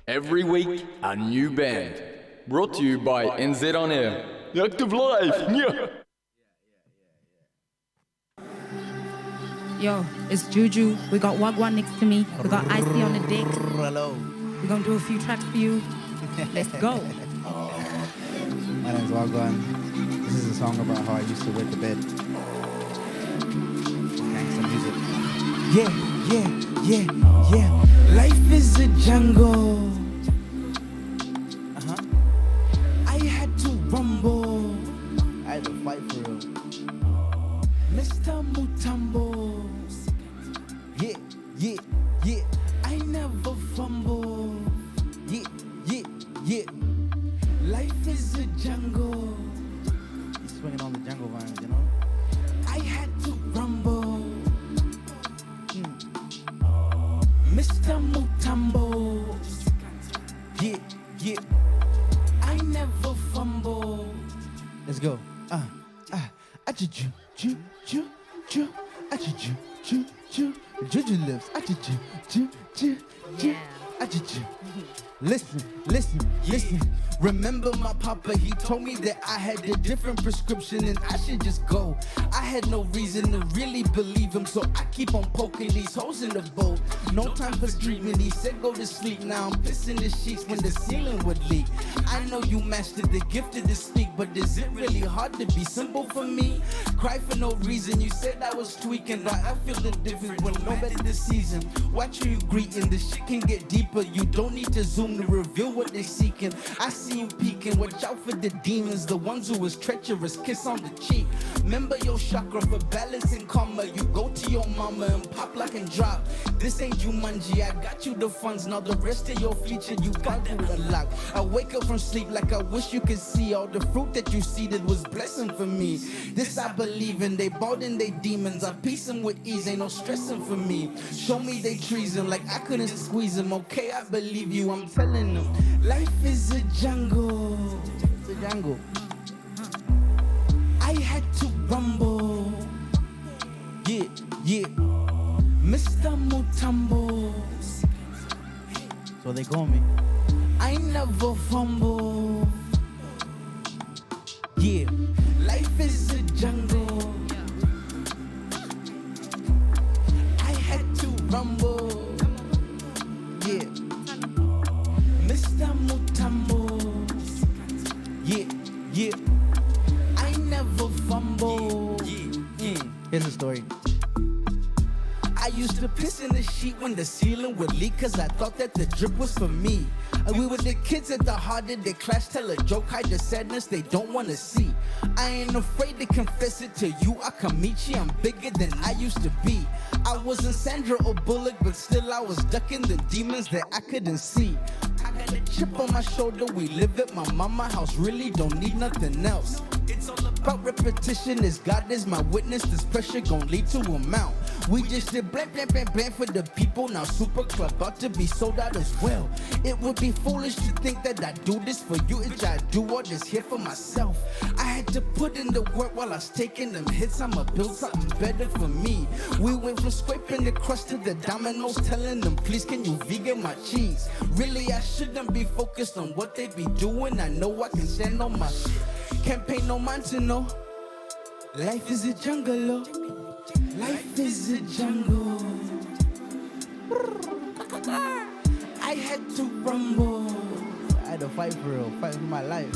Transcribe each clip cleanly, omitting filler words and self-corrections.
Every week, a new band. Brought to you by NZ On Air. Active Life! Yeah. Yo, it's Juju. We got Waguan next to me. We got Icy on the deck. Hello. We're gonna do a few tracks for you. Let's go. My name's Waguan. This is a song about how I used to wet the bed. Gangsta music. Yeah. Life is a jungle. I had to rumble. I had to fight for real. Mr. Mutombo. Yeah. I never fumble. Yeah. Life is a jungle. He's swinging on the jungle vines, you know? I had to rumble. Mr. Mutombo. Yeah. I never fumble. Let's go. Jujulipps. Listen. Remember my papa, he told me that I had a different prescription and I should just go. I had no reason to really believe him, so I keep on poking these holes in the bowl. No time for treatment, he said go to sleep. Now I'm pissing the sheets when the ceiling would leak. I know you mastered the gift to speak, but is it really hard to be simple for me? Cry for no reason, you said I was tweaking, but I feel the difference when no better this season. Watch who you greeting, the shit can get deeper. You don't need to zoom to reveal what they're seeking. I see you peeking, watch out for the demons, the ones who was treacherous, kiss on the cheek. Remember your chakra for balance and karma. You go to your mama and pop like and drop. This ain't Jumanji, I got you the funds. Now the rest of your future, you got to unlock. I wake up from sleep like I wish you could see all the fruit that you seeded was blessing for me. This I believe in, they bought in they demons. I piece them with ease, ain't no stressing for me. Show me they treason like I couldn't squeeze them. Okay, I believe you, I'm telling them. Life is a jungle. It's a jungle. I had to rumble. Yeah. Mr. Mutombo. So they call me. I never fumble. Yeah. Life is a jungle. I had to rumble. Yeah. Mr. Mutombo. Yeah. I never fumble. Here's the story. I used to piss in the sheet when the ceiling would leak, cause I thought that the drip was for me. We were the kids at the heart of the clash, tell a joke, hide the sadness they don't wanna see. I ain't afraid to confess it to you, Akamichi, I'm bigger than I used to be. I wasn't Sandra or Bullock, but still I was ducking the demons that I couldn't see. I got a chip on my shoulder, we live at my mama house, really don't need nothing else. It's all about repetition, as God is my witness, this pressure gon' lead to a mount. We just did blam for the people, now Super Club about to be sold out as well. It would be foolish to think that I do this for you, it's I do all this here for myself. I had to put in the work while I was taking them hits, I'ma build something better for me. We went from scraping the crust to the dominoes, telling them please can you vegan my cheese. Really I shouldn't be focused on what they be doing, I know I can stand on my shit. Can't pay no mind to know. Life is a jungle, oh. Life is a jungle. I had to rumble. I had to fight for real, fight for my life.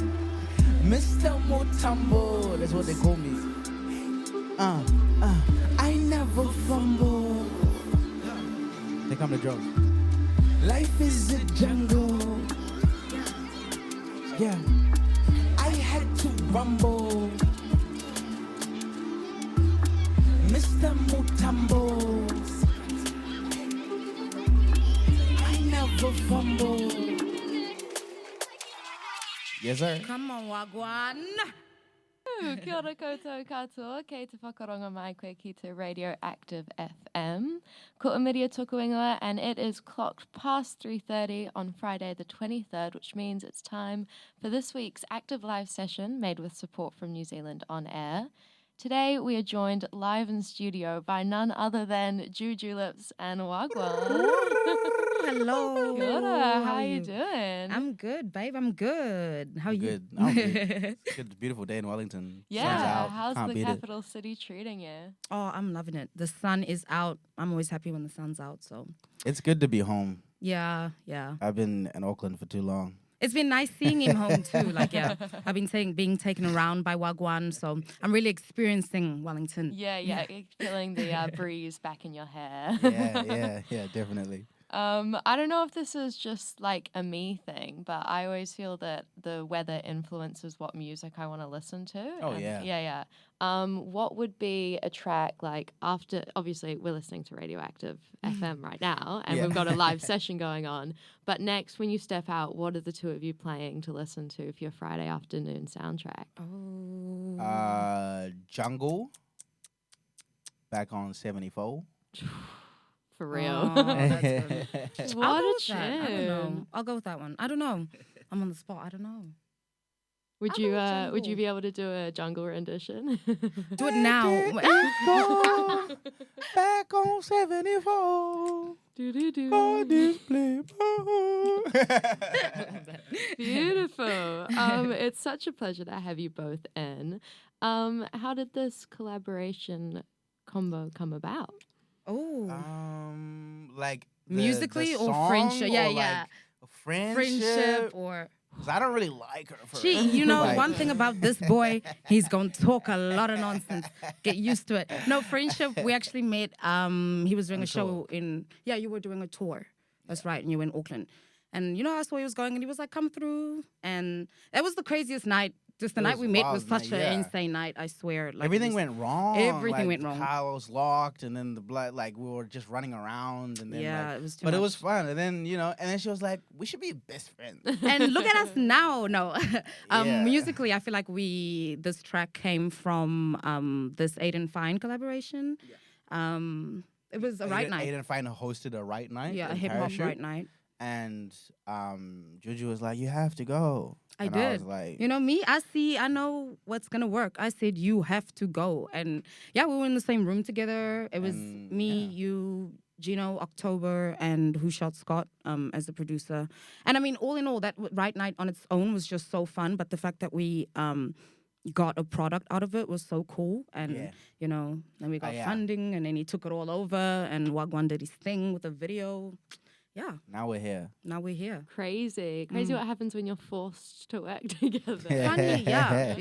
Mr. Mutombo, that's what they call me. I never fumble. They come the drums. Life is a jungle. Yeah. I had to rumble. Mr. Mutombo. I never fumble. Yes, sir. Come on, Waguan. Kia ora koutou katoa, kei te whakaronga mai koe ki te Radio Active FM. Ko Amiria tōku ingoa, and it is clocked past 3:30 on Friday the 23rd, which means it's time for this week's Active Live session made with support from New Zealand On Air. Today we are joined live in studio by none other than Jujulipps and Waguan. hello. Good. How How are you you? doing? I'm good, babe. I'm good. How are you? Good. I'm good. It's a beautiful day in Wellington. Sun's Yeah. out. How's Can't the beat capital city treating you? Oh, I'm loving it. The sun is out. I'm always happy when the sun's out. So it. It's good to be home. yeah. I've been in Auckland for too long. It's been nice seeing him home too. Like, yeah, I've been being taken around by Waguan, so I'm really experiencing Wellington. Yeah, you're feeling the breeze back in your hair. Yeah, definitely. I don't know if this is just like a me thing, but I always feel that the weather influences what music I want to listen to. Oh, and yeah. Yeah. What would be a track like after, obviously we're listening to Radioactive FM right now and Yeah. we've got a live session going on, but next when you step out, what are the two of you playing to listen to for your Friday afternoon soundtrack? Oh. Jungle. Back on 74. For real. Oh, that's good. What I'll go a with that. I don't know. tune. I'll go with that one. I don't know. I'm on the spot. I don't know. Would I'll you go with would you Jungle. be able to do a jungle rendition? Do it now. Go back on 74. Do-do-do. God display. Beautiful. It's such a pleasure to have you both in. How did this collaboration combo come about? Oh. Like Musically the or song friendship? Yeah, or yeah. Like friendship. Friendship or... 'Cause I don't really like her. For Gee, you know, like- one thing about this boy, he's going to talk a lot of nonsense. Get used to it. No, friendship, we actually met, he was doing On a show tour. in, yeah, you were doing a tour. That's right, and you were in Auckland. And, you know, I saw he was going, and he was like, come through. And that was the craziest night. Just the It night was we met wild was such night, an yeah. insane night, I swear. Like, Everything it was- went wrong. everything like, went wrong. The car was locked, and then the blood, like we were just running around, and then Yeah, like, it was too but it much. was fun. And then and then she was like, "We should be best friends." And look at us now. No, Yeah. musically, I feel like this track came from this Aiden Fine collaboration. It was a right night. Aiden Fine hosted a right night. Yeah, a in hip hop Parachute, right night. And Juju was like, "You have to go." I And did. I was like, You know me, I know what's gonna work. I said you have to go, and yeah, we were in the same room together. It was And, me, yeah. you, Gino, October, and Who Shot Scott as the producer. And I mean, all in all, that right night on its own was just so fun. But the fact that we got a product out of it was so cool. And Yeah. you know, then we got yeah. funding, and then he took it all over, and Waguan did his thing with the video. Yeah, "Now we're here." now we're here. Crazy what happens when you're forced to work together. Funny, yeah.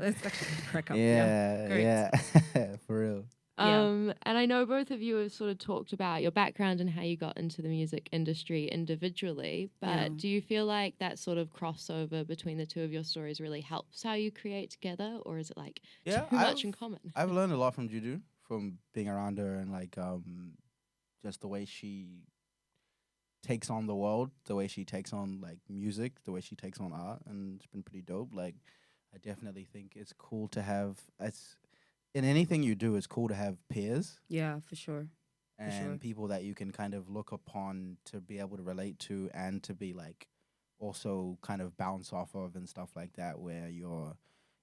It's actually a crack up. Great. Yeah, for real. Yeah. And I know both of you have sort of talked about your background and how you got into the music industry individually, but Yeah. do you feel like that sort of crossover between the two of your stories really helps how you create together, or is it like Yeah, too much in common? I've learned a lot from Juju, from being around her, and like just the way she takes on the world, the way she takes on like music, the way she takes on art, and it's been pretty dope. Like, I definitely think it's cool to have. It's in anything you do, it's cool to have peers Yeah, for sure. and sure. people that you can kind of look upon to be able to relate to, and to be like also kind of bounce off of and stuff like that, where you're,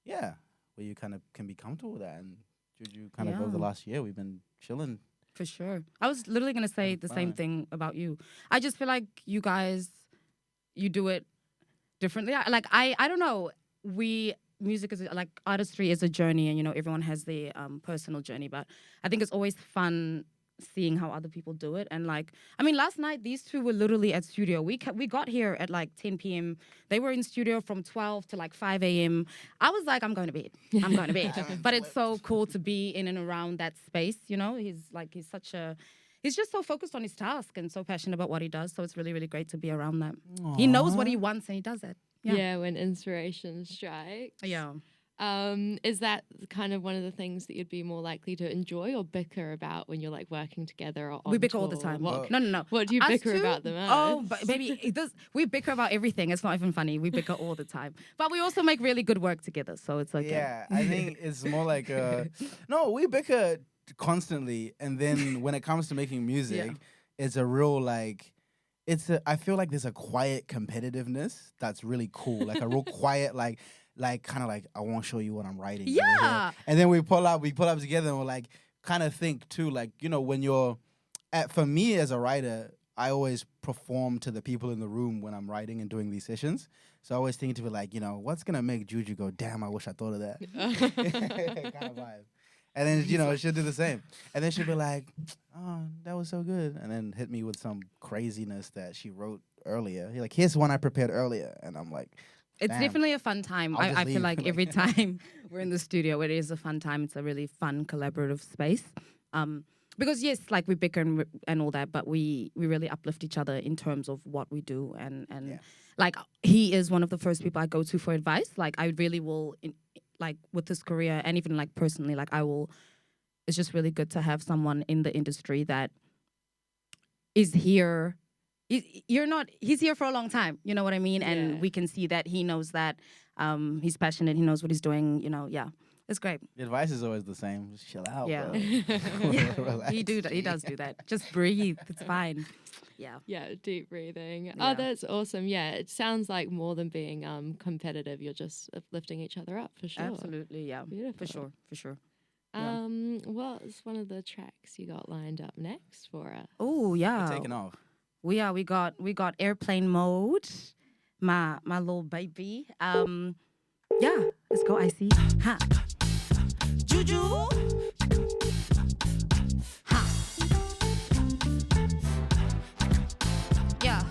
where you kind of can be comfortable with that. And Juju, kind of over the Yeah. last year, we've been chilling. For sure. I was literally going to say Having the same fun. thing about you. I just feel like you guys, you do it differently. I don't know. Music is like artistry is a journey, and you know everyone has their personal journey. But I think it's always fun seeing how other people do it. And like, I mean, last night these two were literally at studio. We got here at like 10 p.m. They were in studio from 12 to like 5 a.m. I was like, I'm going to bed. I'm going to bed. But it's so cool to be in and around that space. You know, he's just so focused on his task and so passionate about what he does. So it's really, really great to be around that. He knows what he wants and he does it. Yeah, when inspiration strikes. Yeah. Is that kind of one of the things that you'd be more likely to enjoy or bicker about when you're like working together or on We bicker all the tour? time. What, No. what do you Us bicker two? about the most? Oh, but baby, we bicker about everything. It's not even funny. We bicker all the time. But we also make really good work together, so it's okay. Yeah, I think it's more like no, we bicker constantly, and then when it comes to making music, it's a real like. I feel like there's a quiet competitiveness that's really cool, like a real quiet like kind of like I won't show you what I'm writing. over here. Yeah. And then we pull up together and we're like kind of think too, like, you know, when you're for me as a writer, I always perform to the people in the room when I'm writing and doing these sessions. So I always think to be like, what's gonna make Juju go, damn, I wish I thought of that. Kind of vibe. And then, she'll do the same. And then she'll be like, oh, that was so good. And then hit me with some craziness that she wrote earlier. You're like, here's one I prepared earlier. And I'm like, it's damn. definitely a fun time. I feel like every time we're in the studio, it is a fun time. It's a really fun collaborative space. Because yes, like we bicker and all that, but we really uplift each other in terms of what we do. And like he is one of the first people I go to for advice. Like I really will, like with this career and even like personally, like it's just really good to have someone in the industry that is here. He's here for a long time. You know what I mean? Yeah. And we can see that he knows that he's passionate. He knows what he's doing. It's great. The advice is always the same. Just chill out, Yeah. bro. Relax. He does do that. Just breathe. It's fine. Yeah. Yeah, deep breathing. Yeah. Oh, that's awesome. Yeah, it sounds like more than being competitive, you're just lifting each other up for sure. Absolutely. Yeah. Beautiful. For sure. Yeah. What's one of the tracks you got lined up next for us? Oh yeah. We're taking off. We got airplane mode. My little baby. Yeah. Let's go, Icy. Ha. Juju. Ha. Yeah.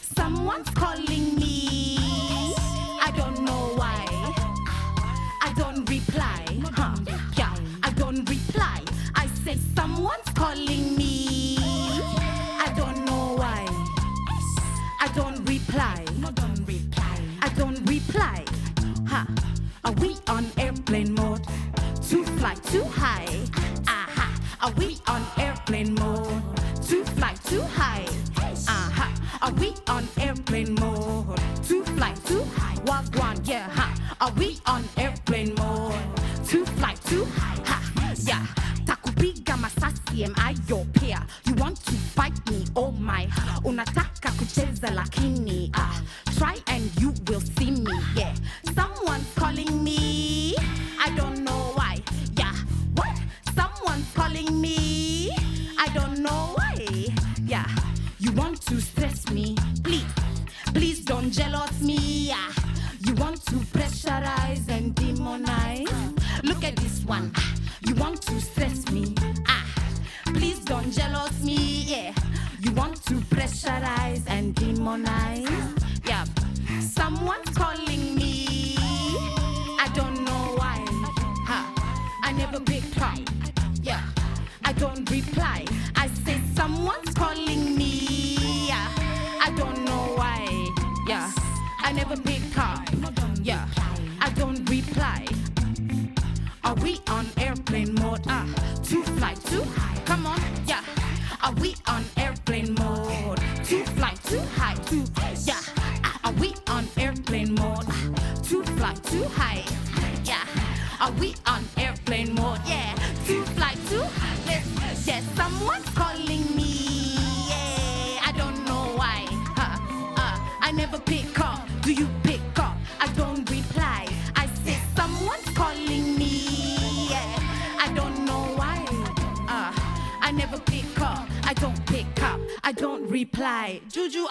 Someone's calling me. I don't know why. I don't reply. Huh. Yeah. I don't reply. I say someone's calling me. I don't know why. I don't reply. No, don't reply. I don't reply. Ha. Are we on airplane mode? To fly too high. Aha. Are we on airplane mode? To fly too high. Aha. Are we on airplane mode? To fly too high. Waguan, yeah. Ha. Are we on airplane mode? To fly too high. Ha. Yeah. Takupiga masasi, am I your peer? You want to fight me? Oh my. Unataka kucheza lakini. Try and you will see me. Yeah. Someone's calling me. I don't know why. Yeah. What? Someone's calling me. I don't know why. Yeah. You want to stress me? Please don't jealous me. Yeah. You want to pressurize and demonize? Look at this one. You want to stress me? Please don't jealous me. Yeah. You want to pressurize and demonize? Yeah. Someone's calling me. I don't know why. I never pick up. Yeah. I don't reply. I say someone's calling me. Yeah. I don't know why. Yeah. I never pick up. Yeah. I don't reply. Are we on airplane mode? To fly too high. Come on. Yeah. Are we on airplane mode? To fly too high. Yeah. Are we on airplane mode? To fly too high. Yeah. Are we on airplane mode? Yeah. To fly too high. Yeah. Someone's calling me. Yeah. I don't know why. I never pick up. Do you pick up? I don't reply. I say someone's calling me. Yeah. I don't know why. I never pick up. I don't pick up. I don't reply. Juju,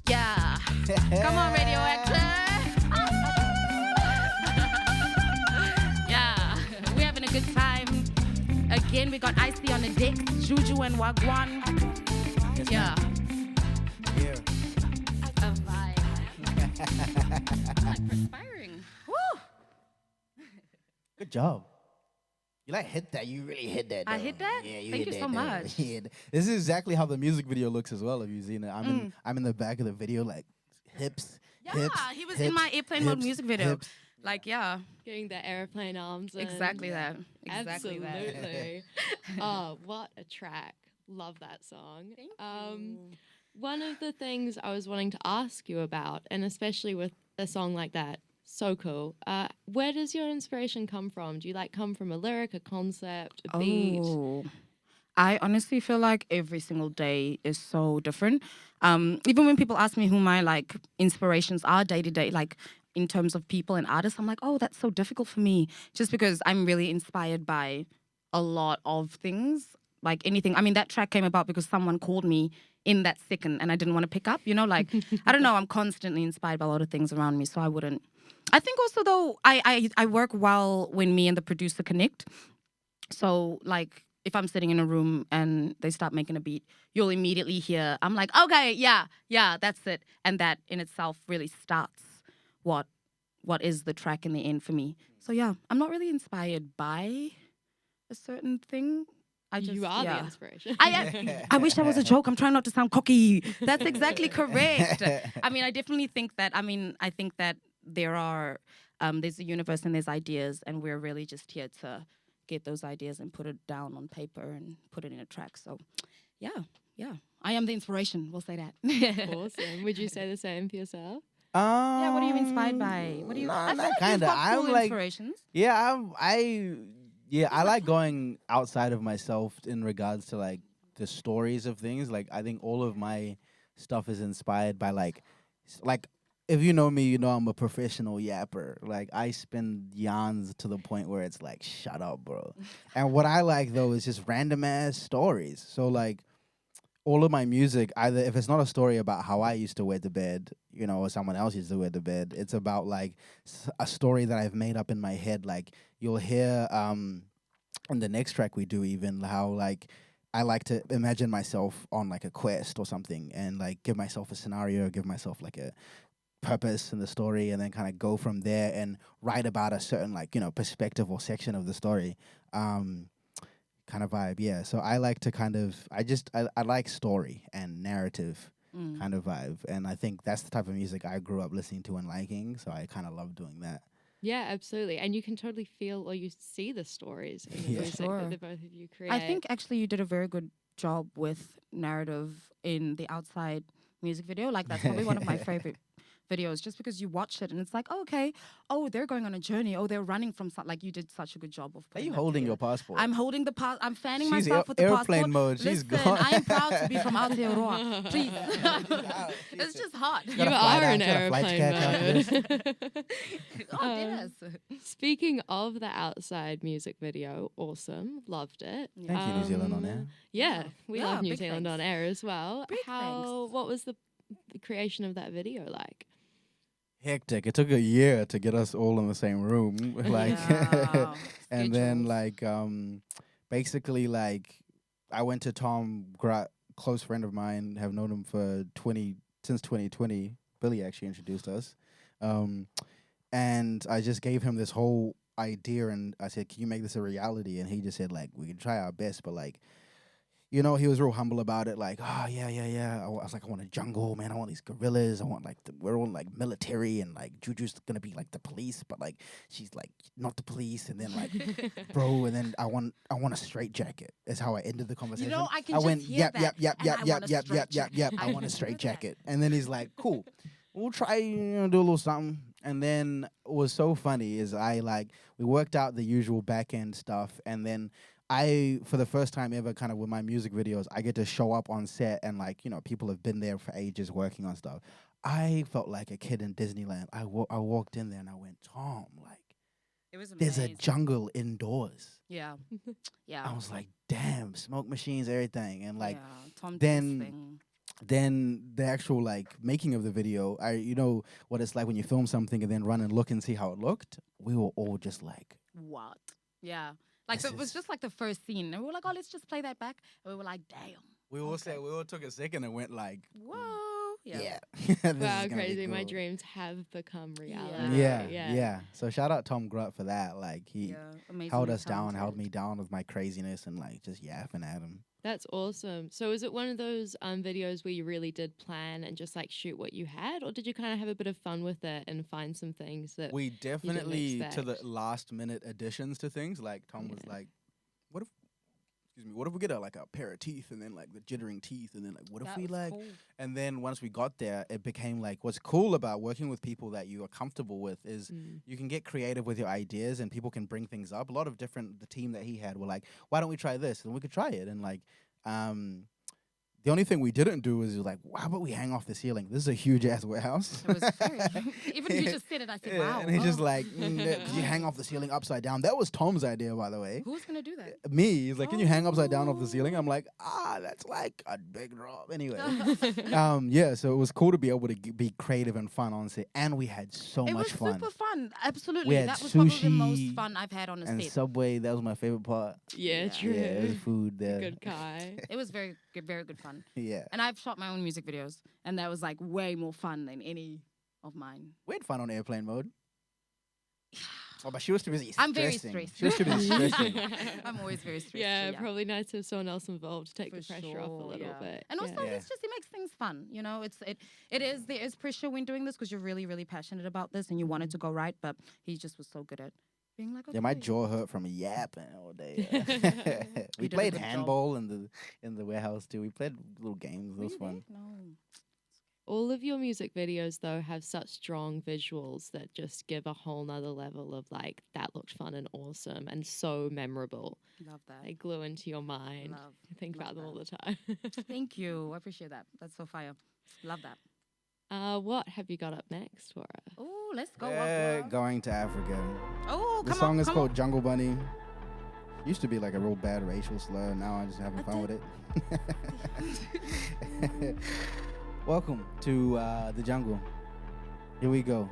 yeah. Come on, Radioactive. Yeah. We're having a good time. Again, we got Icy on the deck, Juju and Waguan. Yes, Yeah. Here. A vibe. I'm like perspiring. Woo! Good job. You hit that. You really hit that. I though. hit that? Yeah, Thank hit you so that, though. much. Yeah. This is exactly how the music video looks as well. If you've seen it, I'm in the back of the video, like hips. Yeah, hips, he was hips, in my airplane mode hips, music video. hips. Like, yeah, Getting the airplane arms in. exactly that. Exactly that. Absolutely. Oh, what a track. Love that song. Thank you. One of the things I was wanting to ask you about, and especially with a song like that, so cool. Where does your inspiration come from? Do you come from a lyric, a concept, a beat? Oh, I honestly feel like every single day is so different. Even when people ask me who my inspirations are day to day, in terms of people and artists, I'm like, oh, that's so difficult for me. Just because I'm really inspired by a lot of things, like anything. I mean, that track came about because someone called me in that second and I didn't want to pick up, you know, like, I don't know, I'm constantly inspired by a lot of things around me, so I wouldn't. I think also, though, I work well when me and the producer connect. So, like, if I'm sitting in a room and they start making a beat, you'll immediately hear, I'm like, okay, yeah, that's it. And that in itself really starts what is the track in the end for me. So, yeah, I'm not really inspired by a certain thing. You are the inspiration. I wish that was a joke. I'm trying not to sound cocky. That's exactly correct. I mean, I definitely think that, I think that there's a universe and there's ideas, and we're really just here to get those ideas and put it down on paper and put it in a track. So, yeah. I am the inspiration. We'll say that. Awesome. Would you say the same for yourself? Yeah, what are you inspired by? What do you? I feel like you've got cool inspirations. I like going outside of myself in regards to like the stories of things. Like I think all of my stuff is inspired by like if you know me, you know I'm a professional yapper. Like I spin yarns to the point where it's like, shut up, bro. And what I like though is just random ass stories. So like all of my music, either if it's not a story about how I used to wear the bed, you know, or someone else used to wear the bed, it's about like a story that I've made up in my head. Like you'll hear in the next track we do even how like I like to imagine myself on like a quest or something and like give myself a scenario, give myself like a purpose in the story, and then kind of go from there and write about a certain like, you know, perspective or section of the story. Kind of vibe, yeah. So I like to kind of, I like story and narrative kind of vibe. And I think that's the type of music I grew up listening to and liking. So I kind of love doing that. Yeah, absolutely. And you can totally feel or you see the stories in the music that the both of you create. I think actually you did a very good job with narrative in the Outside music video. Like that's probably one of my favorite videos, just because you watch it and it's like, oh, okay, oh, they're going on a journey, oh, they're running from something. Like you did such a good job of. Are you holding your passport? I'm holding the I'm fanning She's myself with the airplane passport. mode. She's Listen, gone. I am proud to be from Aotearoa. Please, it's just hot. You are in airplane mode. Oh, yes. Speaking of the Outside music video, awesome, loved it. Thank you, New Zealand on Air. Yeah, we love New big Zealand thanks. on Air as well. Big thanks. What was the creation of that video like? Hectic. It took a year to get us all in the same room. Like, and then like, basically like, I went to Tom Grutt, close friend of mine, have known him for since 2020. Billy actually introduced us. And I just gave him this whole idea and I said, can you make this a reality? And he just said like, we can try our best, but like, you know, he was real humble about it. Like, oh, yeah. I was like, I want a jungle, man. I want these gorillas. I want, like, we're all, like, military. And, like, Juju's going to be, like, the police. But, like, she's, like, not the police. And then, like, bro, and then I want a straight jacket. Is how I ended the conversation. You know, I can went, just hear that. Yep. I want a straight jacket. And then he's like, cool. We'll try, you know, do a little something. And then what was so funny is we worked out the usual back end stuff. And then for the first time ever, kind of with my music videos, I get to show up on set and like, you know, people have been there for ages working on stuff. I felt like a kid in Disneyland. I walked in there and I went, Tom, like, It was there's amazing. a jungle indoors. Yeah. I was like, damn, smoke machines, everything. And like, Tom then- did his thing. then the actual like making of the video, you know what it's like when you film something and then run and look and see how it looked. We were all just like, What? Yeah. Like, This so it was is- just like the first scene. And we were like, oh, let's just play that back. And we were like, damn. we all took a second and went like, Whoa. yeah. Yeah. This is Wow, gonna be crazy. My cool. dreams have become reality. Yeah. So shout out Tom Grutt for that. Like he Amazingly held us down, talented. held me down with my craziness and like just yapping at him. That's awesome. So is it one of those videos where you really did plan and just like shoot what you had, or did you kind of have a bit of fun with it and find some things that We definitely to the expect. last minute additions to things. Like Tom was like, what if we get a pair of teeth and then like the jittering teeth and then like what if That we was like cool. and then once we got there it became like what's cool about working with people that you are comfortable with is you can get creative with your ideas and people can bring things up. A lot of the team that he had were like, why don't we try this? And we could try it. And like The only thing we didn't do is like, how about we hang off the ceiling? This is a huge ass warehouse. It was very, even you just said it, I said, wow. And he's just like, you hang off the ceiling upside down. That was Tom's idea, by the way. Who's going to do that? Me. He's like, can you hang upside down off the ceiling? I'm like, that's like a big drop. Anyway. Yeah, so it was cool to be able to be creative and fun on set. And we had so much fun. It was super fun. Absolutely. We had That was probably the sushi most fun I've had on a and set. Subway. That was my favorite part. Yeah, true. Yeah, it was food there. Good guy. It was very good fun. Yeah. And I've shot my own music videos, and that was like way more fun than any of mine. We had fun on airplane mode. Oh, but she was too busy I'm very stressing. stressed. She was too busy stressing. I'm always very stressed. Yeah, so probably nice to have someone else involved to take For the pressure off a sure, little yeah. bit. And also, Yeah. it makes things fun. You know, there is pressure when doing this because you're really, really passionate about this and you want it to go right. But he just was so good at being like, okay. Yeah, my jaw hurt from yapping all day. You We did a played good job. handball in the warehouse too. We played little games. It was fun. No. All of your music videos, though, have such strong visuals that just give a whole nother level of like, that looked fun and awesome and so memorable. Love that. They glue into your mind. Love. You think love about them all that. the time. Thank you. I appreciate that. That's so fire. Love that. What have you got up next for us? Oh, let's go. We're Waguan. going to Africa. Oh, The come song on, is come called on. Jungle Bunny. Used to be like a real bad racial slur. Now I'm just having fun with it. Welcome to the jungle. Here we go.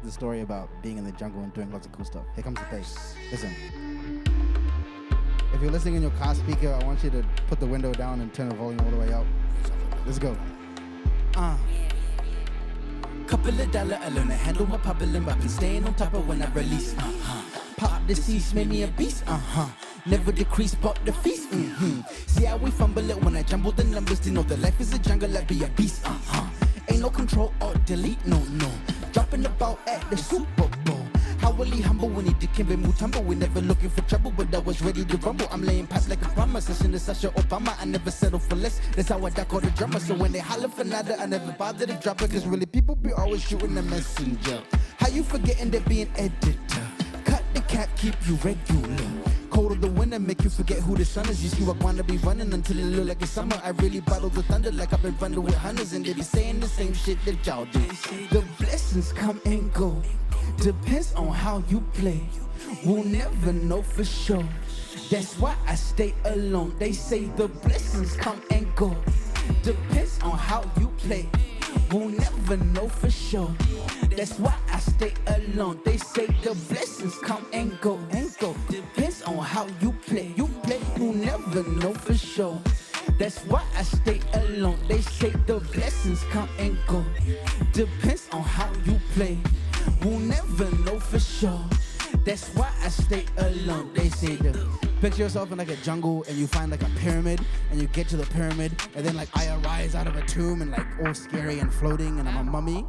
The story about being in the jungle and doing lots of cool stuff. Here comes the bass. Listen. If you're listening in your car speaker, I want you to put the window down and turn the volume all the way up. Let's go. Couple of dollar, I learn to handle my poppin', I've been staying on top of when I release. Pop the seeds, made me a beast. Never decrease, but the feast. See how we fumble it when I jumble the numbers. To know that life is a jungle, I be a beast. Ain't no control or delete, no. Dropping the ball at the Super Bowl. How will he humble when he did be mutumble? We never looking for trouble, but I was ready to rumble. I'm laying pipe like a promise. I send to Sasha Obama. I never settle for less. That's how I duck all the drummer. So when they holler for nada, I never bother to drop it. Cause really people be always shooting the messenger. How you forgetting that being editor? Cut the cap, keep you regular. Cold of the winter make you forget who the sun is. You see what wanna be running until it look like it's summer. I really bottle the thunder like I've been running with hunters. And they be saying the same shit that y'all do. The blessings come and go. Depends on how you play. We'll never know for sure. That's why I stay alone. They say the blessings come and go. Depends on how you play. We'll never know for sure. That's why I stay alone. They say the blessings come and go. Depends on how you play. We'll never know for sure. That's why I stay alone. They say the blessings come and go. Depends on how you play. We'll never know for sure. That's why I stay alone. They say the Picture yourself in like a jungle and you find like a pyramid and you get to the pyramid and then like I arise out of a tomb and like all scary and floating and I'm a mummy.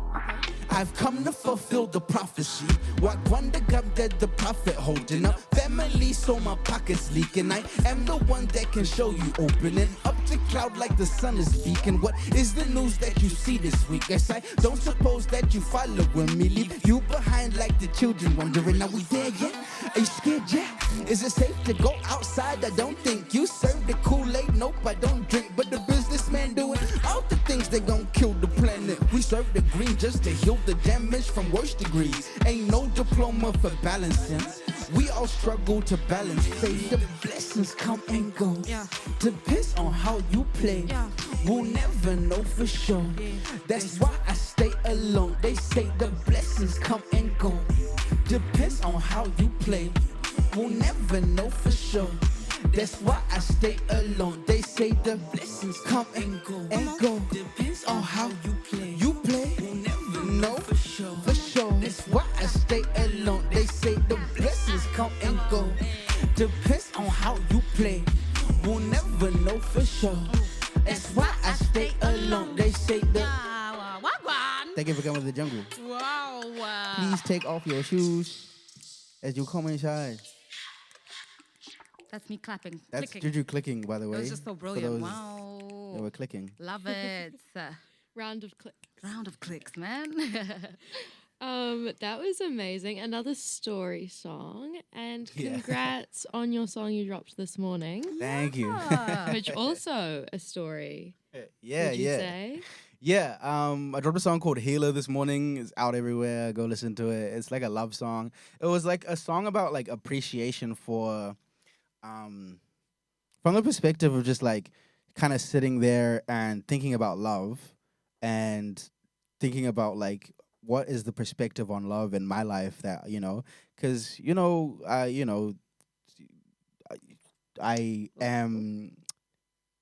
I've come to fulfill the prophecy. Waguan the God that the prophet holding up. Family, so my pockets leaking. I am the one that can show you opening up the cloud like the sun is speaking. What is the news that you see this week? Yes, I don't suppose that you follow when me leave you behind like the children wondering, are we there yet? Are you scared yet? Is it safe to go outside? I don't think you serve the Kool-Aid. Nope, I don't drink, but the businessman doing all the things that gon' kill the planet. We serve the green just to heal the damage from worst degrees. Ain't no diploma for balancing. We all struggle to balance. Say the blessings come and go. Yeah. Depends on how you play. Yeah. We'll never know for sure. That's why I stay alone. They say the blessings come and go. Depends on how you play. We'll never know for sure. That's why I stay alone. They say the blessings come and go. Depends on how you play. We'll never know for sure. That's why I stay alone. They say the blessings come and go. Depends on how you play. We'll never know for sure. That's why I stay alone. They say the Waguan. Thank you for coming to the jungle. Wow. Please take off your shoes as you come inside. That's me clapping. That's clicking. Juju clicking, by the way. That was just so for brilliant. those Wow. that were clicking. Love it. Round of clicks. Round of clicks, man. That was amazing. Another story song, and Yeah. congrats on your song you dropped this morning, Thank you. which also a story. Yeah, would you yeah. say? Yeah, I dropped a song called Healer this morning. It's out everywhere. Go listen to it. It's like a love song. It was like a song about like appreciation for, um, from the perspective of just like kind of sitting there and thinking about love and thinking about like what is the perspective on love in my life that, because, I am,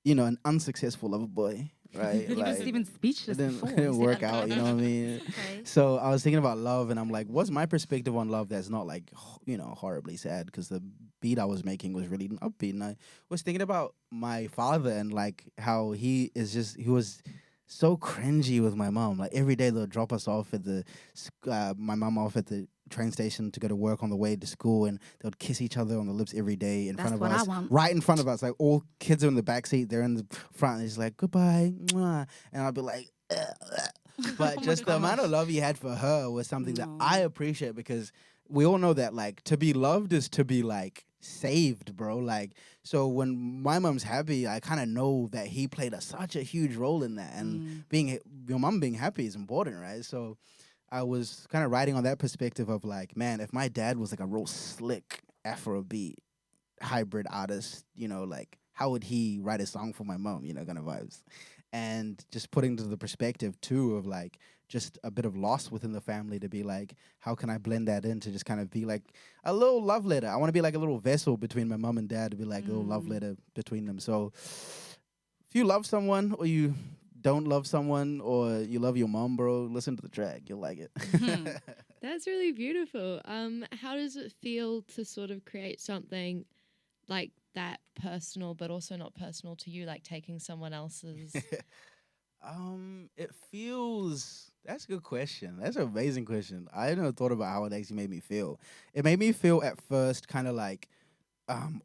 an unsuccessful lover boy, right? He was even speechless it didn't, before. it He didn't said work that. out, you know what I mean? Okay. So I was thinking about love, and I'm like, what's my perspective on love that's not like, horribly sad? Because the beat I was making was really upbeat, and I was thinking about my father and like how he was so cringy with my mom. Like every day they'll drop us off at my mom off at the train station to go to work on the way to school, and they'll kiss each other on the lips every day in That's front of what I us, want. right in front of us. Like all kids are in the back seat, they're in the front, and he's like goodbye, mwah. And I'll be like, but Oh my just the amount of gosh. love he had for her was something that No. I appreciate, because we all know that like to be loved is to be like saved, bro. Like, so when my mom's happy, I kind of know that he played such a huge role in that, and your mom being happy is important, right? So I was kind of riding on that perspective of like, man, if my dad was like a real slick Afrobeat hybrid artist, like how would he write a song for my mom, kind of vibes. And just putting to the perspective too of like just a bit of loss within the family, to be like, how can I blend that in to just kind of be like a little love letter? I want to be like a little vessel between my mom and dad, to be like a little love letter between them. So if you love someone, or you don't love someone, or you love your mom, bro, listen to the track. You'll like it. That's really beautiful. How does it feel to sort of create something like that personal, but also not personal to you, like taking someone else's? It feels. That's a good question. That's an amazing question. I never thought about how it actually made me feel. It made me feel at first kind of like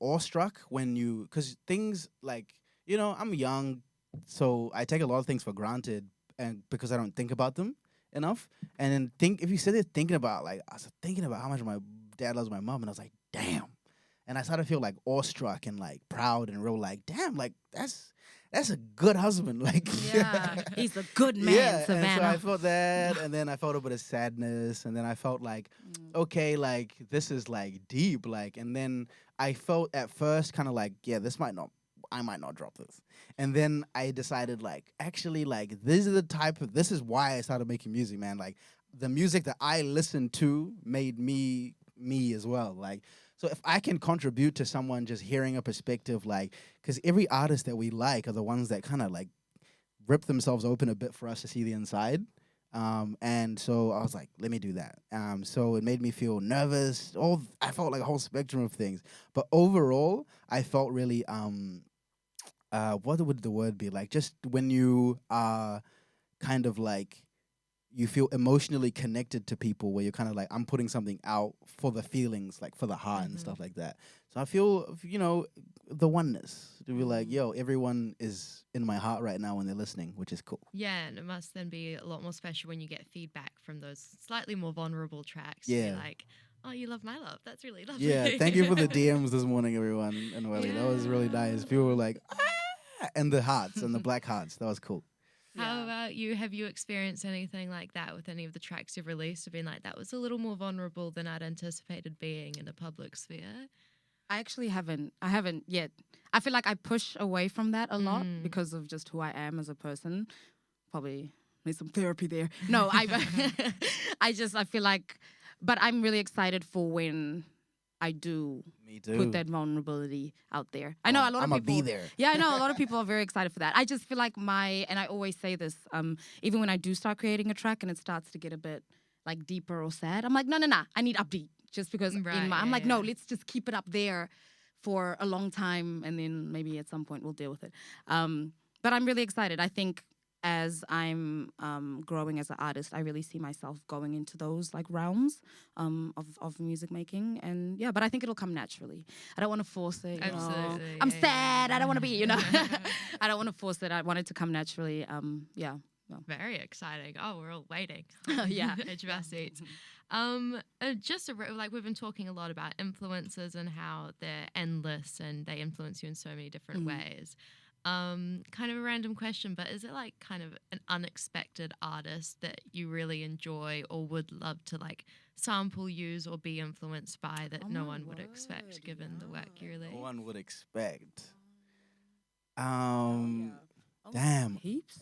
awestruck because things like, I'm young, so I take a lot of things for granted, and because I don't think about them enough. And then if you sit there thinking about, like, I was thinking about how much my dad loves my mom, and I was like, damn. And I started to feel like awestruck and like proud and real, like, damn, like that's a good husband. Like, Yeah, he's a good man, yeah. Savannah. And so I felt that, and then I felt a bit of sadness, and then I felt like, okay, like this is like deep, like, and then I felt at first kind of like, yeah, I might not drop this. And then I decided, like, actually, like, this is why I started making music, man. Like, the music that I listened to made me as well. Like, so if I can contribute to someone just hearing a perspective, like, because every artist that we like are the ones that kind of like rip themselves open a bit for us to see the inside. And so I was like, let me do that. So it made me feel nervous. I felt like a whole spectrum of things. But overall, I felt really, what would the word be? Like, just when you are kind of like, you feel emotionally connected to people, where you're kind of like, I'm putting something out for the feelings, like for the heart and stuff like that. So I feel, the oneness to be like, yo, everyone is in my heart right now when they're listening, which is cool. Yeah, and it must then be a lot more special when you get feedback from those slightly more vulnerable tracks. Yeah. You're like, oh, you love my love. That's really lovely. Yeah, thank you for the DMs this morning, everyone. And Welly, that was really nice. People were like, ah, and the hearts and the black hearts. That was cool. How about you? Have you experienced anything like that with any of the tracks you've released? Have been like, that was a little more vulnerable than I'd anticipated being in a public sphere? I actually haven't. I haven't yet. I feel like I push away from that a lot because of just who I am as a person. Probably need some therapy there. No, I feel like, but I'm really excited for when I do Me too. put that vulnerability out there. I know a lot of I'ma people. be there. Yeah, I know a lot of people are very excited for that. I just feel like and I always say this, even when I do start creating a track and it starts to get a bit like deeper or sad, I'm like, no, I need upbeat. Just because I'm like, no, let's just keep it up there for a long time, and then maybe at some point we'll deal with it. But I'm really excited. I think as I'm growing as an artist, I really see myself going into those like realms of music making, and yeah. But I think it'll come naturally. I don't want to force it. Absolutely. I'm sad. I don't want to be. I don't want to force it. I want it to come naturally. Yeah. Very exciting. Oh, we're all waiting. Yeah. Edge of our seats. Like we've been talking a lot about influences and how they're endless and they influence you in so many different ways. Kind of a random question, but is it like kind of an unexpected artist that you really enjoy or would love to like sample, use, or be influenced by that no one would expect given the work you release? No one would expect. Damn. Heaps.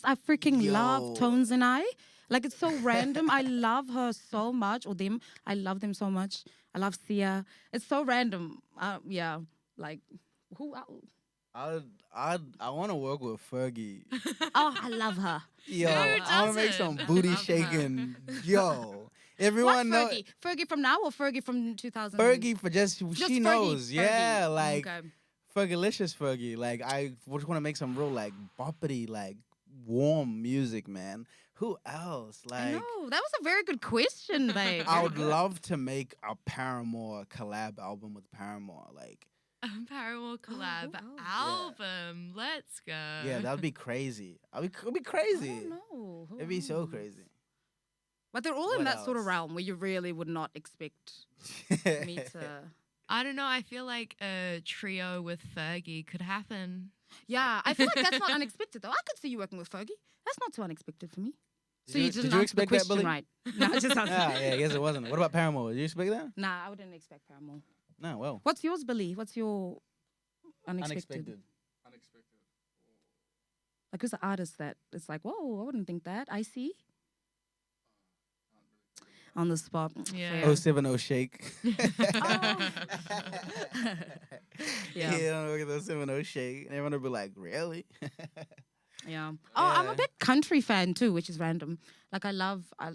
I freaking love Yo. Tones and I. Like, it's so random. I love her so much, or them. I love them so much. I love Sia. It's so random. Yeah. Like, who else? I want to work with Fergie. Oh, I love her. Yo, Who I want to make some doesn't? booty Love her. shaking. Yo, What everyone knows Fergie? Fergie from now or Fergie from 2000? Fergie for just she Fergie, knows. Yeah, Fergie. like Okay. Fergalicious Fergie. Like I just want to make some real like boppity like warm music, man. Who else? I Like know. That was a very good question, babe. I would love to make a Paramore collab album with Paramore. Like Paramore collab who else? album. Let's go. yeah, that'd be crazy. It'd be I crazy. don't know. Who It'd be so else? crazy. But they're all in What that sort of else? realm where you really would not expect me to. I don't know. I feel like a trio with Fergie could happen. Yeah, I feel like that's not unexpected though. I could see you working with Fergie. That's not too unexpected for me. So you Did didn't you answer the expect that, question Billy? right. No, I just answered. Yeah, I guess it wasn't. What about Paramore? Did you expect that? Nah, I wouldn't expect Paramore. No, well. What's yours, Billy? What's your unexpected? Like, who's the artist that it's like, whoa, I wouldn't think that. I see. On the spot. Yeah. Fair. 070 Shake. Oh. Yeah. Yeah, look at those 070 Shake. And everyone would be like, really? Yeah. Oh, I'm a Yeah. big country fan too, which is random. Like, I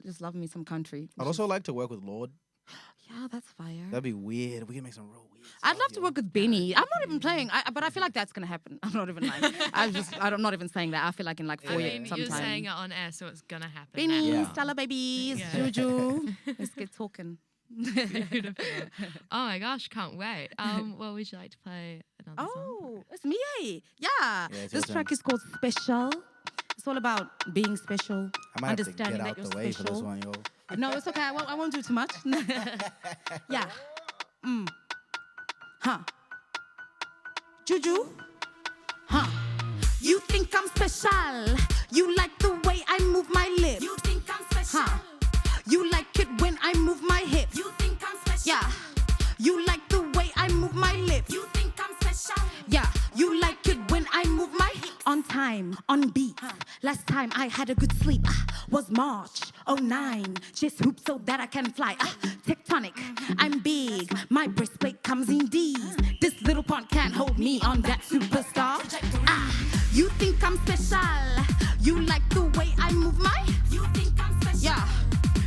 just love me some country. I'd also like to work with Lord. Yeah, that's fire. That'd be weird. We can make some real weird I'd stuff, love to yo. work with Benny. I'm not even playing, but I feel like that's gonna happen. I'm not even lying. I'm not even saying that. I feel like in like 4 I years mean, sometime. you're saying it on air, so it's gonna happen. Benny, now. Yeah. Stella babies, Yeah. Juju. Let's get talking. Beautiful. Oh my gosh, can't wait. Well, would you like to play another song? Oh, it's me, eh? Yeah. Yeah, it's your This track turn. is called Special. It's all about being special. I might have to understanding get that out you're the way for this special. one, yo. No, it's okay. I won't do too much. Yeah. Huh. Juju. Huh. You think I'm special. You like the way I move my lips. You think I'm special? Huh. You like it when I move my hips. You think I'm special? Yeah. You like the way I move my lips. You think I'm special? Yeah. You like it when I move my hips. On time, on beat. Last time I had a good sleep was March 09. Just hoop so that I can fly. Tectonic, I'm big. My breastplate comes in D's. This little pond can't hold me on that superstar. You think I'm special? You like the way I move my? You think I'm special? Yeah.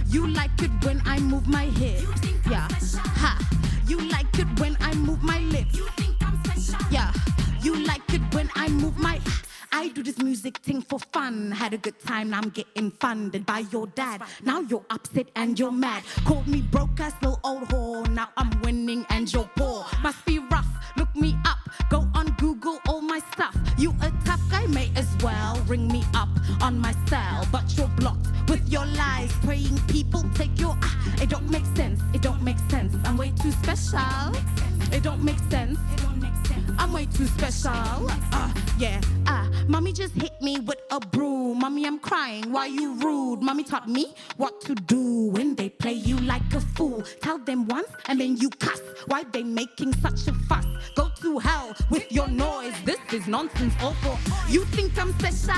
You like it when I move my hips. You think I'm Yeah. special? Ha. You like it when I move my lips. You think I'm special? Yeah, you like it when I move my. I do this music thing for fun. Had a good time, now I'm getting funded by your dad. Now you're upset and you're mad. Called me broke ass little old whore. Now I'm winning and you're poor. Must be rough, look me up. Go on Google all my stuff. You a tough guy, may as well ring me up on my cell. But you're blocked with your lies. Praying people take your. It don't make sense, it don't make sense. I'm way too special. It don't make sense. It don't make sense. I'm way too special. Yeah. Mommy just hit me with a broom. Mommy, I'm crying. Why you rude? Mommy taught me what to do when they play you like a fool. Tell them once and then you cuss. Why they making such a fuss? Go to hell with your noise. This is nonsense. Awful. You think I'm special?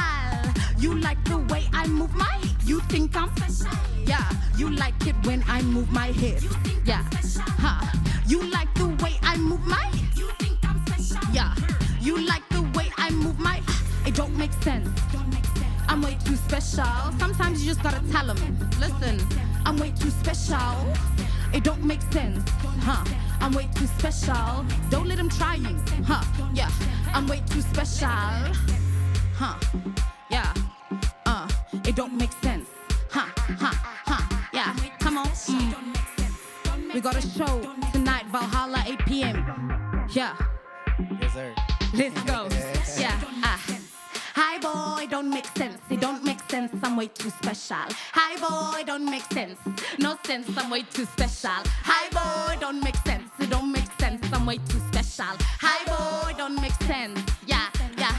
You like the way I move my? You think I'm special? Yeah. You like it when I move my hips. You think Yeah. I'm special? Huh. You like the way I move my? You think I'm special? Yeah, you like the way I move my. It don't make sense. Don't make sense. I'm way too special. Sometimes you just gotta tell them. Listen, I'm way too special. It don't make sense. Huh? I'm way too special. Don't let them try you. Huh? Yeah, I'm way too special. Huh? Yeah. It don't make sense. Huh? Yeah. Come on. Don't make sense. Don't make We got a show tonight, Valhalla, 8 p.m. Yeah. Yes, sir. Let's go. Yeah. Hi boy, don't make sense. It don't make sense. I'm way too special. Hi boy, don't make sense. No sense. I'm way too special. Hi boy, don't make sense. It don't make sense. I'm way too special. Hi boy, don't make sense. Yeah, yeah.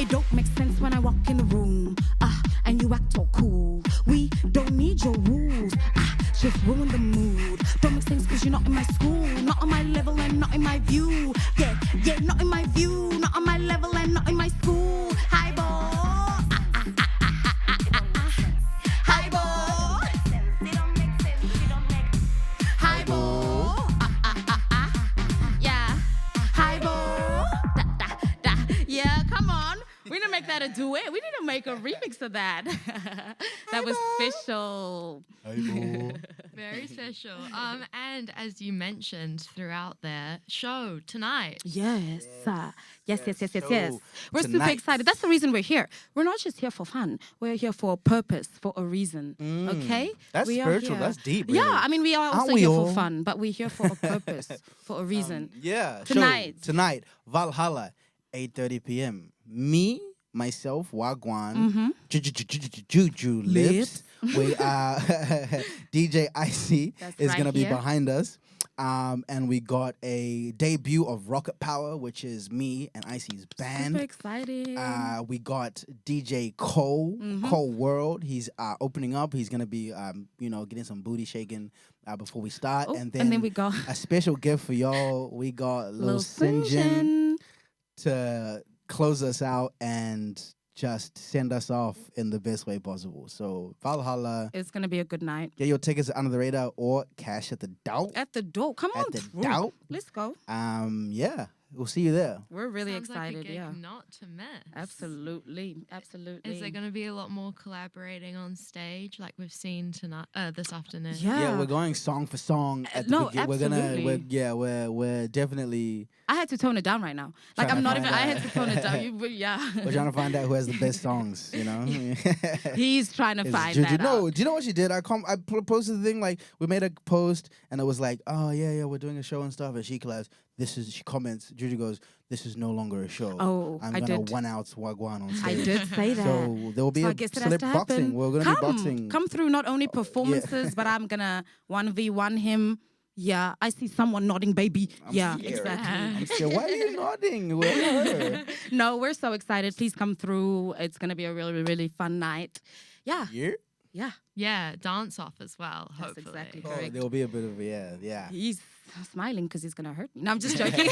It don't make sense when I walk in the room, and you act all cool. We don't need your rules, just ruin the mood. Don't make sense cause you're not in my school, not on my level and not in my view. Yeah, not in my view, not on my level and not in my school. Hi, boy. Hi, boy. Hi, boy. Yeah. Hi, boy. Yeah, come on. We didn't make that a duet. We didn't make a remix of that. That was official. Very special. And as you mentioned throughout their show tonight. Yes. Yes. So, We're super tonight- excited. That's the reason we're here. We're not just here for fun. We're here for a purpose, for a reason. Okay? That's We are spiritual. here- That's deep, Yeah, really. I mean, we are Aren't also we here all? for fun, but we're here for a purpose, for a reason. Yeah. Tonight. Show, tonight, Valhalla, 8:30 p.m. Me, myself, Waguan, Jujulipps. We DJ Icy That's is right gonna be here. behind us. And we got a debut of Rocket Power, which is me and Icy's band. Super excited. We got DJ Cole, Cole World. He's opening up. He's gonna be, getting some booty shaking before we start, Oh, and and then we got a special gift for y'all. We got Lil Lil Sinjin Sinjin. to close us out and just send us off in the best way possible. So Valhalla, It's going to be a good night. get your tickets at Under the Radar or cash at the Doubt. At the door. Come on At the through. Doubt. Let's go. Yeah, we'll see you there. We're really Sounds excited. like a gig Yeah. not to miss. Absolutely. Is there going to be a lot more collaborating on stage like we've seen tonight, this afternoon? Yeah, we're going song for song at the no, beginning. absolutely. We're definitely I had to tone it down right now. Like, Trying I'm to not find even, I out. had to tone it down. Yeah. we're trying to find out who has the best songs, He's trying to It's find Juju. that No, out. do you know what she did? I posted the thing, like, we made a post and it was like, oh yeah, we're doing a show and stuff, and she she comments, Juju goes, this is no longer a show. Oh, I'm I gonna did. one out Waguan on I stage. did say that. So there will be So I a guess it has to celeb boxing. happen. We're gonna be boxing. Come through not only performances, but I'm gonna 1v1 him. Yeah, I see someone nodding, baby. Yeah, scared. exactly. I'm scared. Why are you nodding? Where? No, we're so excited. Please come through. It's gonna be a really, really fun night. Yeah, Yeah. yeah. Yeah, dance off as well, That's hopefully. exactly Oh, correct. there will be a bit of yeah. He's smiling because he's gonna hurt me. No, I'm just joking.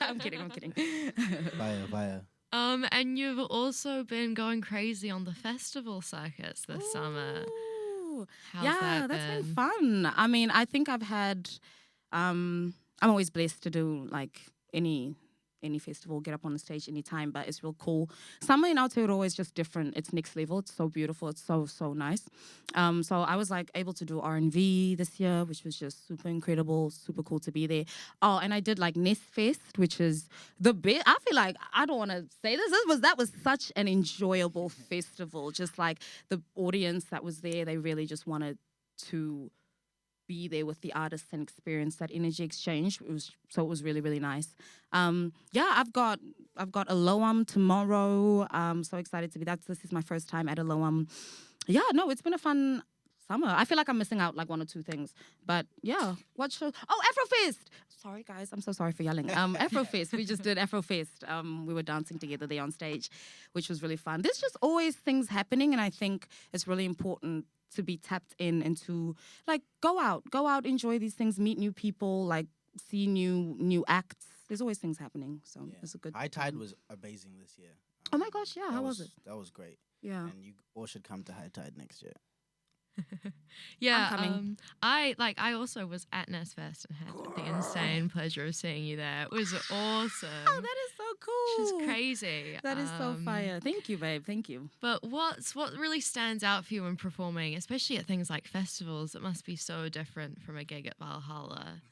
I'm kidding. Via. And you've also been going crazy on the festival circuits this summer. Ooh. How's Yeah, that that's been been? fun. I mean, I think I've had. I'm always blessed to do like any festival, get up on the stage anytime, but it's real cool. Summer in Aotearoa is just different. It's next level. It's so beautiful. It's so nice. So I was like able to do R&V this year, which was just super incredible, super cool to be there. Oh, and I did like Nest Fest, which is the bit. I feel like I don't want to say this. That was such an enjoyable festival. Just like the audience that was there, they really just wanted to be there with the artists and experience that energy exchange. It was really, really nice. I've got a Loam tomorrow. I'm so excited to be this is my first time at a Loam. Yeah, no, it's been a fun summer. I feel like I'm missing out like one or two things. But yeah, what show? Oh, Afrofest! Sorry guys, I'm so sorry for yelling. Afrofest, we just did Afrofest. We were dancing together there on stage, which was really fun. There's just always things happening, and I think it's really important to be tapped in and to like go out, enjoy these things, meet new people, like see new acts. There's always things happening, so it's a good. High Tide was amazing this year. Oh my gosh, yeah, how was it? That was great. Yeah. And you all should come to High Tide next year. Yeah, I'm coming. I also was at Nest Fest and had the insane pleasure of seeing you there. It was awesome. Oh, that is so cool. Which is crazy. That is so fire. Thank you, babe. Thank you. But what really stands out for you when performing, especially at things like festivals? It must be so different from a gig at Valhalla.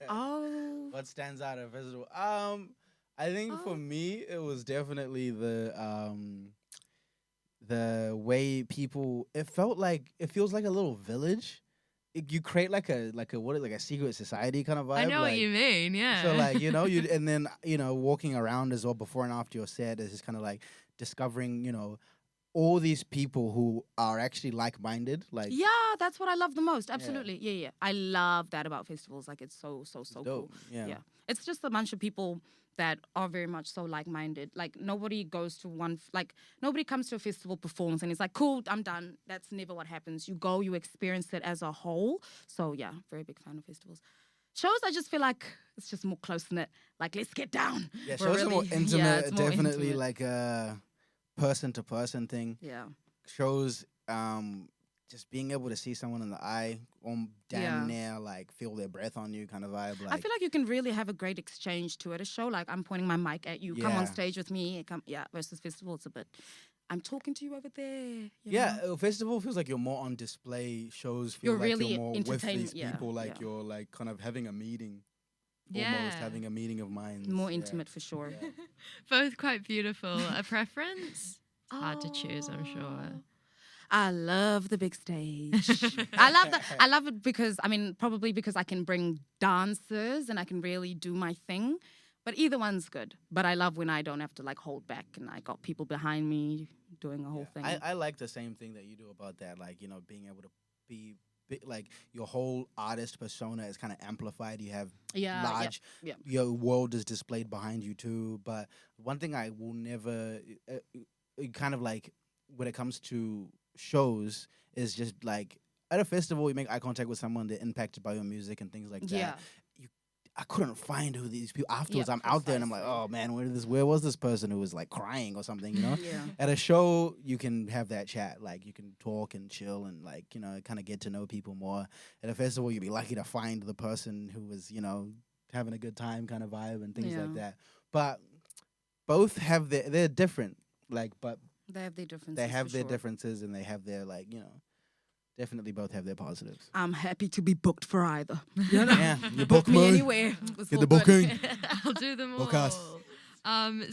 Oh. What stands out at a festival? I think for me it was definitely the way people. It feels like a little village. You create like a secret society kind of vibe. I know what like- you mean, yeah. So like and then walking around as well before and after your set is just kind of like discovering all these people who are actually like-minded. Like Yeah, that's what I love the most. Absolutely. Yeah. I love that about festivals. Like it's so cool. dope. Yeah. It's just a bunch of people that are very much so like-minded. Like nobody goes to nobody comes to a festival, performs, and it's like, cool, I'm done. That's never what happens. You go, you experience it as a whole. So yeah, very big fan of festivals. Shows, I just feel like it's just more close-knit. Like, let's get down. Yeah, We're shows are more really- intimate. yeah, it's more Definitely intimate. like a person-to-person thing. Yeah. Shows, just being able to see someone in the eye, damn Yeah. near like feel their breath on you, kind of vibe. Like, I feel like you can really have a great exchange to it. A show, like I'm pointing my mic at you, come on Yeah. stage with me. Versus festival, it's a bit, I'm talking to you over there. you yeah, know? a festival feels like you're more on display. Shows feel You're like really you're more with entertain- these yeah, people. Like yeah. you're like kind of having a meeting. Almost Yeah. having a meeting of minds. More yeah. intimate for sure. Yeah. Both quite beautiful. A preference? It's hard to choose, I'm sure. I love the big stage. I love it because probably because I can bring dancers and I can really do my thing. But either one's good. But I love when I don't have to like hold back and I got people behind me doing a whole thing. I like the same thing that you do about that. Like, you know, being able to be like your whole artist persona is kind of amplified. You have large, yeah. your world is displayed behind you too. But one thing I will never, kind of like when it comes to shows, is just like at a festival, you make eye contact with someone, they're impacted by your music and things like that. Yeah. I couldn't find who these people afterwards. Yeah, I'm out there and I'm like, precisely. oh man, where was this person who was like crying or something, you know? Yeah. At a show, you can have that chat. Like, you can talk and chill and, like, you know, kind of get to know people more. At a festival, you'd be lucky to find the person who was, you know, having a good time kind of vibe and things like Yeah. that. But both have they're different. Like, but They have their differences. they have for their sure. differences and they have their, like, you know, definitely both have their positives. I'm happy to be booked for either. Yeah, you Book book me me. anywhere. It's Get all the good. booking. I'll do them all. Book us.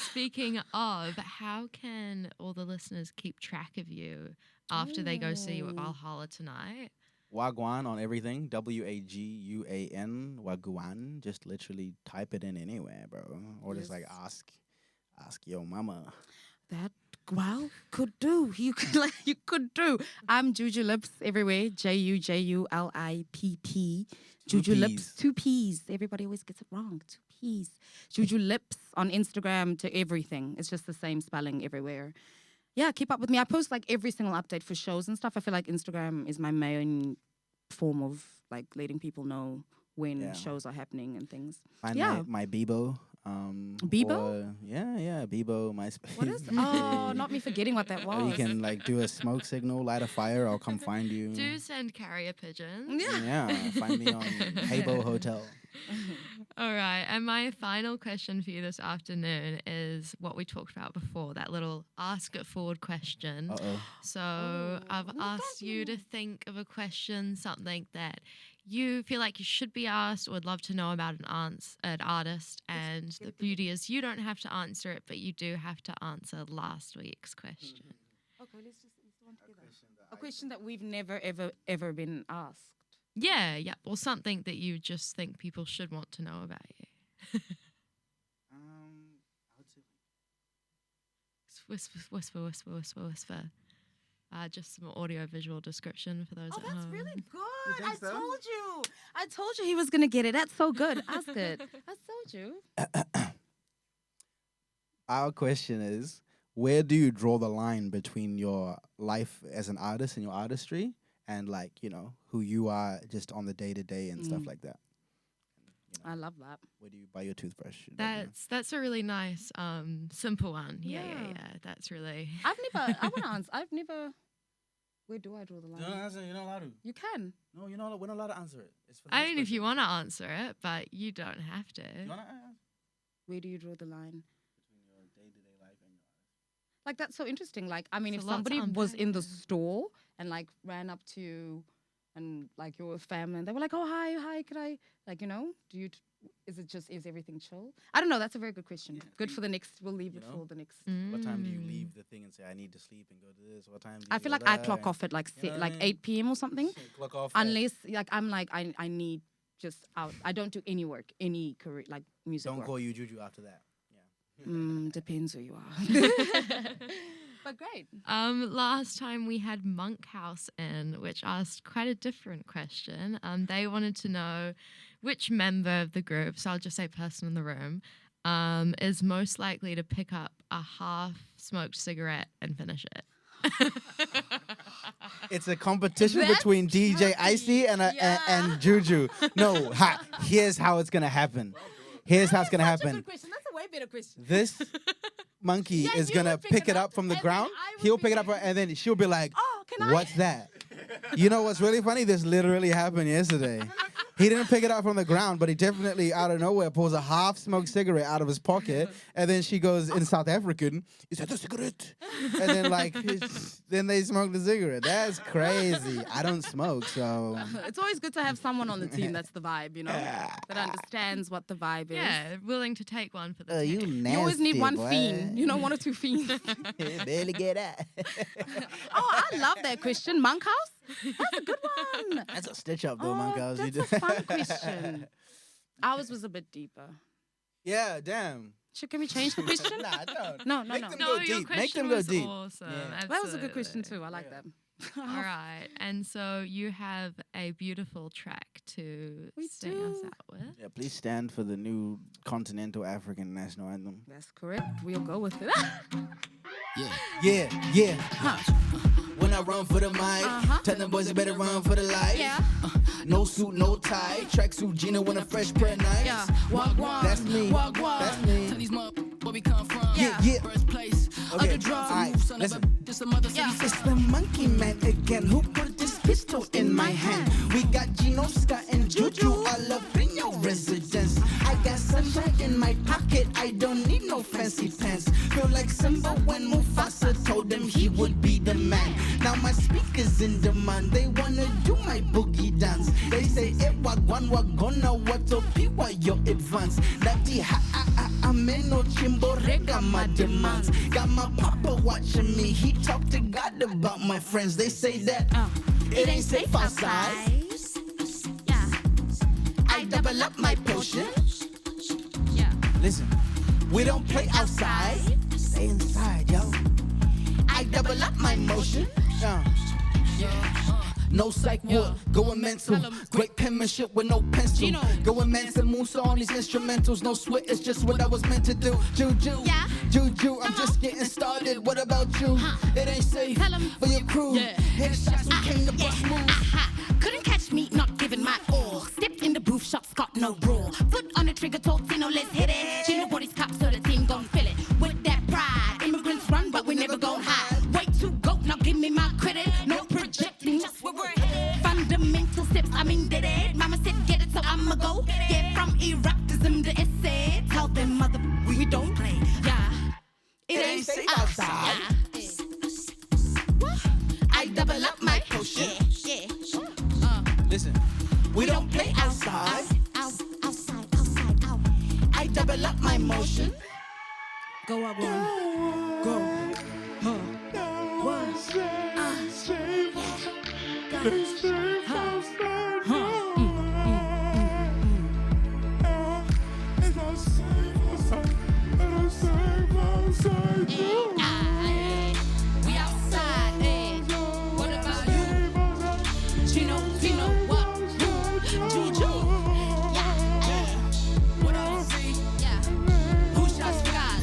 Speaking of, how can all the listeners keep track of you after they go see you at Valhalla tonight? Waguan on everything. Waguan. Waguan. Just literally type it in anywhere, bro. Or just like ask your mama. That could do. You could do. I'm Jujulipps everywhere. Jujulipp. Jujulipps. 2 P's. Everybody always gets it wrong. 2 P's. Jujulipps on Instagram to everything. It's just the same spelling everywhere. Yeah, keep up with me. I post like every single update for shows and stuff. I feel like Instagram is my main form of like letting people know when shows are happening and things. Find Yeah. my Bebo. Bebo? or- yeah, Bebo, MySpace. What is? Oh, not me forgetting what that Or you was. can like do a smoke signal, light a fire, I'll come find you. Do send carrier pigeons. Yeah. Yeah, find me on Habo Hotel. All right. And my final question for you this afternoon is what we talked about before, that little ask it forward question. Uh-oh. So I've asked you to think of a question, something that you feel like you should be asked or would love to know about an artist. And the beauty is you don't have to answer it, but you do have to answer last week's question. Okay, let's do one together. A question that we've never, ever been asked. Yeah, or something that you just think people should want to know about you. I would say Whisper. Just some audio-visual description for those Oh, at that's home. really good. think I so? told you. I told you he was going to get it. That's so good. Ask it. I told you. Our question is, where do you draw the line between your life as an artist and your artistry and, like, you know, who you are just on the day-to-day and stuff like that? I love that. Where do you buy your toothbrush? You don't know. That's a really nice, simple one. Yeah. Yeah. That's really. I want to answer. Where do I draw the line? answer. You're not allowed to. You can. No, we're not allowed to answer it. It's for the I next mean, if you person. want to answer it, but you don't have to. You wanna answer? Where do you draw the line? Between your day-to-day life and your Like, that's so interesting. Like, I mean, It's if a lot to somebody was in the unpack. store and, like, ran up to you and, like, you're a family and they were like, oh, hi, could I, like, you know, is everything chill? I don't know. That's a very good question. Good for the next, we'll leave it know? for the next. What time do you Mm. leave the thing and say, I need to sleep and go to this? What time do you I feel go like I there? clock off at, like, You know what I like mean? 8 p.m. or something. Clock off. Unless, like, I'm like, I need just out. I don't do any work, any career, like, music Don't work. call you Juju after that. Yeah. Depends who you are. But great. Last time we had Monkhouse in, which asked quite a different question. They wanted to know which member of the group, so I'll just say person in the room, is most likely to pick up a half-smoked cigarette and finish it? It's a competition between DJ Icy and Juju. No, here's how it's gonna happen. Here's how it's gonna happen. Good question. That's a way better question. This monkey is gonna pick it up from the ground. He'll pick it up and then she'll be like, Oh, can I? "What's that?" You know what's really funny? This literally happened yesterday. He didn't pick it up from the ground, but he definitely out of nowhere pulls a half-smoked cigarette out of his pocket, and then she goes in South African, "Is that a cigarette?" And then then they smoke the cigarette. That's crazy. I don't smoke, so It's always good to have someone on the team that's the vibe, you know, that understands what the vibe is. Yeah, willing to take one for the you team. nasty. You always need one boy. fiend, you know, one or two fiends. Barely get out. Oh, I love that question. Monk House? That's a good one. That's a stitch up though, Oh, Monk. that's a fun question. Ours was a bit deeper. Yeah, damn. Can we change the question? Nah, don't. No. Make them No, go your deep. question Make them go was deep. awesome. Yeah. That was a good question Absolutely. too. I like that. All right, and so you have a beautiful track to We sing us do. out with. Yeah, please stand for the new continental African national anthem. That's correct. We'll go with it. Yeah. When I run for the mic, tell them boys they better run for the light. Yeah. No suit, no tie. Tracksuit Gina with a fresh pair of knives. Yeah. Waguan. That's me. Waguan. That's me. Tell these motherfuckers where we come from. Yeah. Birthplace Okay. of the drum. Alright, Son of listen. a just some other city. Yeah. It's the monkey man again who put this pistol in my hand. We got Gino, Scott, and Juju all up in your residence. I got sunshine in my pocket. I don't need no fancy pants. Feel like Simba when Mufasa told him he would be the man. Now my speakers in demand. They wanna do my boogie dance. They say Waguan Wagona wato piwa yo advance. Dati ameno chimbo rega my demands. Got my papa watching me. He talk to God about my friends. They say that it ain't safe outside. Yeah. I double up my potion. Yeah. Listen. We don't play outside. Stay inside, yo. I double up my motion. No psych ward, going mental. Great penmanship with no pencil. Gino. Going mental, moves on these instrumentals. No sweat, it's just what I was meant to do. Juju, Yeah. Juju, I'm just getting started. What about you? It ain't safe Tell 'em. for your crew. Yeah. Headshots, we came to bust moves. Couldn't catch me, not giving my all. Stepped in the booth, shots got no rule. Foot on the trigger, told Tino, let's hit it. She knew body's cop, so the team gon' feel it. With that pride, immigrants run, but we never gon' hide. Way to go, now give me my credit. No projecting, just where we're headed. Fundamental steps, I'm in it. Mama said get it, so I'ma go. Yeah, from Iraq to Zim to SA. Tell them mother, we don't play. Yeah, it ain't safe outside. I double up my potion. Yeah. Listen. We don't play outside. Outside. I double up my motion. Go Waguan. Go. We outside. What about you? Gino, what? Juju. What I see. Yeah. Who shot Scott?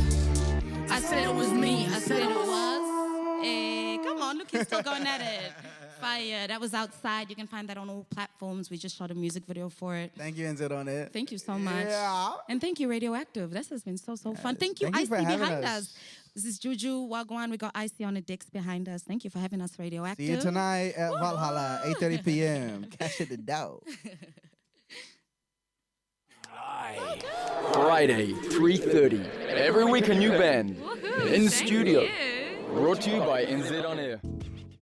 I said it was me. I said it was. Hey, come on, look, he's still going at it. Fire. That was Outside. You can find that on all platforms. We just shot a music video for it. Thank you, Enzo, on it. Thank you so much. Yeah. And thank you, Radioactive. This has been so fun. Thank you, Thank you Icy for having behind us. us. This is Juju, Waguan. We got Icy on the decks behind us. Thank you for having us, Radioactive. See you tonight at Valhalla, 8:30 p.m. Cash at the door. Friday, 3:30. Every week a new band. In Thank studio. you. Brought to you by NZ On Air.